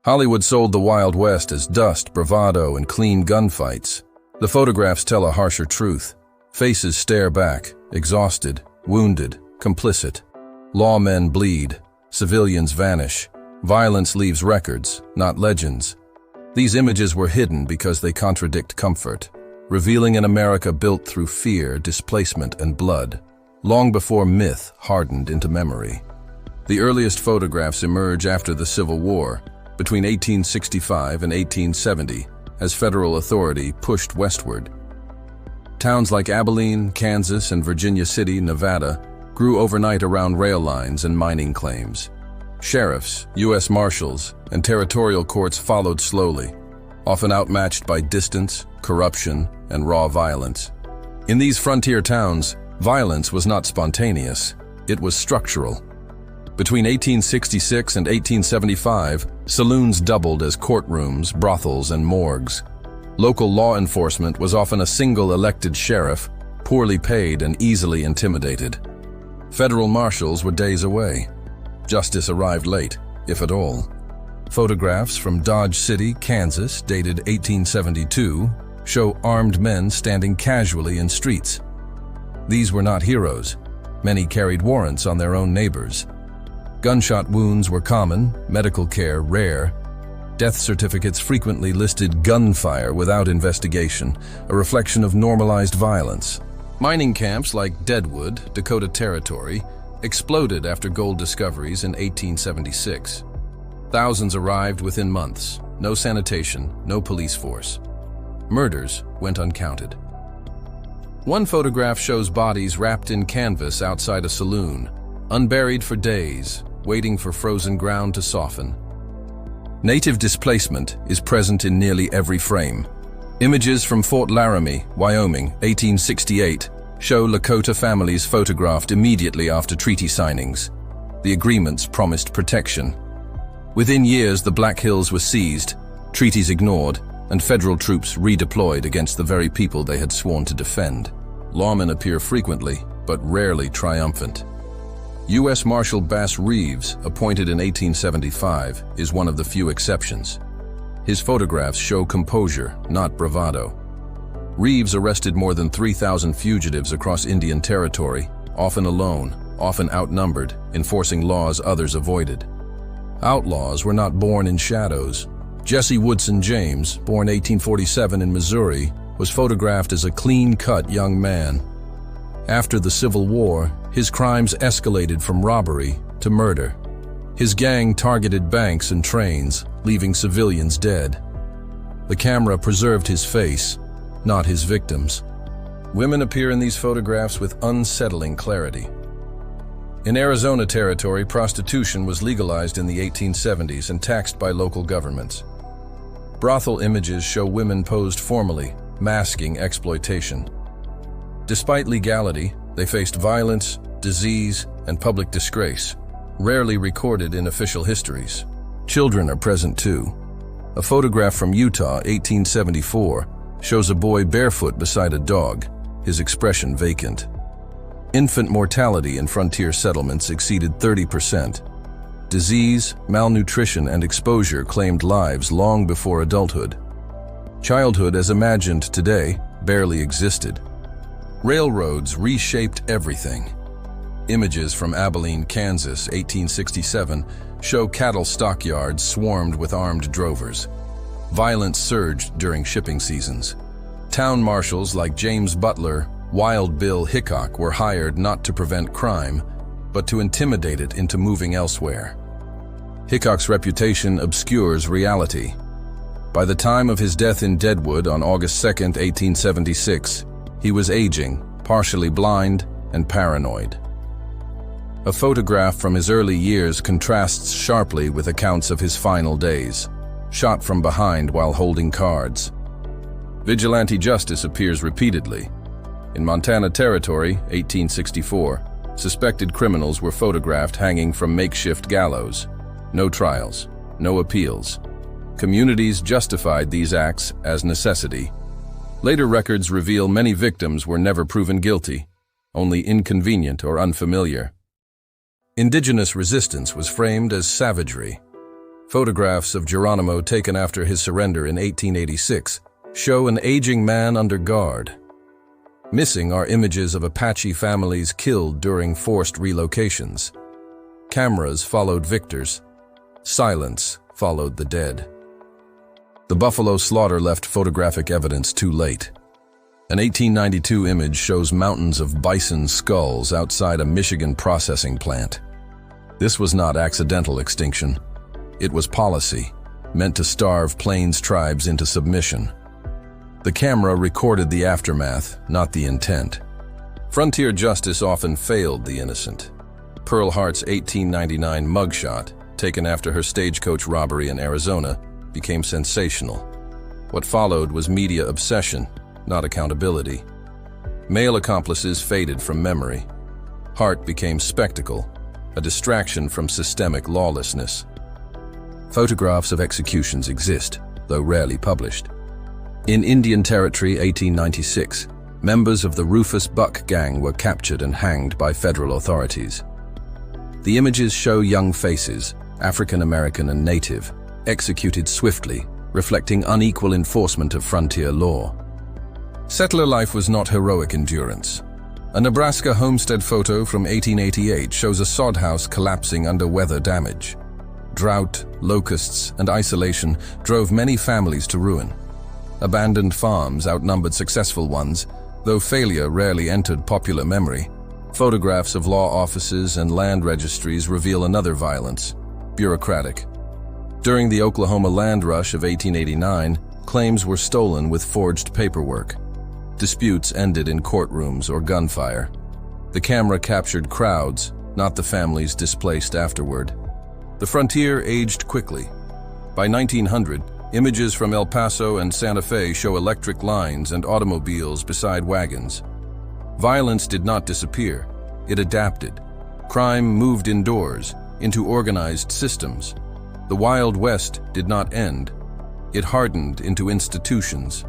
Hollywood sold the Wild West as dust, bravado, and clean gunfights. The photographs tell a harsher truth. Faces stare back, exhausted, wounded, complicit. Lawmen bleed, civilians vanish. Violence leaves records, not legends. These images were hidden because they contradict comfort, revealing an America built through fear, displacement, and blood, long before myth hardened into memory. The earliest photographs emerge after the Civil War, between 1865 and 1870, as federal authority pushed westward. Towns like Abilene, Kansas, and Virginia City, Nevada, grew overnight around rail lines and mining claims. Sheriffs, U.S. Marshals, and territorial courts followed slowly, often outmatched by distance, corruption, and raw violence. In these frontier towns, violence was not spontaneous, it was structural. Between 1866 and 1875, saloons doubled as courtrooms, brothels, and morgues. Local law enforcement was often a single elected sheriff, poorly paid and easily intimidated. Federal marshals were days away. Justice arrived late, if at all. Photographs from Dodge City, Kansas, dated 1872, show armed men standing casually in streets. These were not heroes. Many carried warrants on their own neighbors. Gunshot wounds were common, medical care rare. Death certificates frequently listed gunfire without investigation, a reflection of normalized violence. Mining camps like Deadwood, Dakota Territory, exploded after gold discoveries in 1876. Thousands arrived within months. No sanitation, no police force. Murders went uncounted. One photograph shows bodies wrapped in canvas outside a saloon, unburied for days, waiting for frozen ground to soften. Native displacement is present in nearly every frame. Images from Fort Laramie, Wyoming, 1868, show Lakota families photographed immediately after treaty signings. The agreements promised protection. Within years, the Black Hills were seized, treaties ignored, and federal troops redeployed against the very people they had sworn to defend. Lawmen appear frequently, but rarely triumphant. U.S. Marshal Bass Reeves, appointed in 1875, is one of the few exceptions. His photographs show composure, not bravado. Reeves arrested more than 3,000 fugitives across Indian Territory, often alone, often outnumbered, enforcing laws others avoided. Outlaws were not born in shadows. Jesse Woodson James, born 1847 in Missouri, was photographed as a clean-cut young man. After the Civil War, his crimes escalated from robbery to murder. His gang targeted banks and trains, leaving civilians dead. The camera preserved his face, not his victims. Women appear in these photographs with unsettling clarity. In Arizona Territory, prostitution was legalized in the 1870s and taxed by local governments. Brothel images show women posed formally, masking exploitation. Despite legality, they faced violence, disease, and public disgrace, rarely recorded in official histories. Children are present too. A photograph from Utah, 1874, shows a boy barefoot beside a dog, his expression vacant. Infant mortality in frontier settlements exceeded 30%. Disease, malnutrition, and exposure claimed lives long before adulthood. Childhood as imagined today barely existed. Railroads reshaped everything. Images from Abilene, Kansas, 1867, show cattle stockyards swarmed with armed drovers. Violence surged during shipping seasons. Town marshals like James Butler, Wild Bill Hickok were hired not to prevent crime, but to intimidate it into moving elsewhere. Hickok's reputation obscures reality. By the time of his death in Deadwood on August 2, 1876, he was aging, partially blind, and paranoid. A photograph from his early years contrasts sharply with accounts of his final days, shot from behind while holding cards. Vigilante justice appears repeatedly. In Montana Territory, 1864, suspected criminals were photographed hanging from makeshift gallows. No trials, no appeals. Communities justified these acts as necessity. Later records reveal many victims were never proven guilty, only inconvenient or unfamiliar. Indigenous resistance was framed as savagery. Photographs of Geronimo taken after his surrender in 1886 show an aging man under guard. Missing are images of Apache families killed during forced relocations. Cameras followed victors. Silence followed the dead. The Buffalo slaughter left photographic evidence too late. An 1892 image shows mountains of bison skulls outside a Michigan processing plant. This was not accidental extinction. It was policy, meant to starve Plains tribes into submission. The camera recorded the aftermath, not the intent. Frontier justice often failed the innocent. Pearl Hart's 1899 mugshot, taken after her stagecoach robbery in Arizona, became sensational. What followed was media obsession, not accountability. Male accomplices faded from memory. Hart became spectacle, a distraction from systemic lawlessness. Photographs of executions exist, though rarely published. In Indian Territory, 1896, members of the Rufus Buck gang were captured and hanged by federal authorities. The images show young faces, African American and Native, executed swiftly, reflecting unequal enforcement of frontier law. Settler life was not heroic endurance. A Nebraska homestead photo from 1888 shows a sod house collapsing under weather damage. Drought, locusts, and isolation drove many families to ruin. Abandoned farms outnumbered successful ones, though failure rarely entered popular memory. Photographs of law offices and land registries reveal another violence, bureaucratic. During the Oklahoma land rush of 1889, claims were stolen with forged paperwork. Disputes ended in courtrooms or gunfire. The camera captured crowds, not the families displaced afterward. The frontier aged quickly. By 1900, images from El Paso and Santa Fe show electric lines and automobiles beside wagons. Violence did not disappear. It adapted. Crime moved indoors, into organized systems. The Wild West did not end. It hardened into institutions.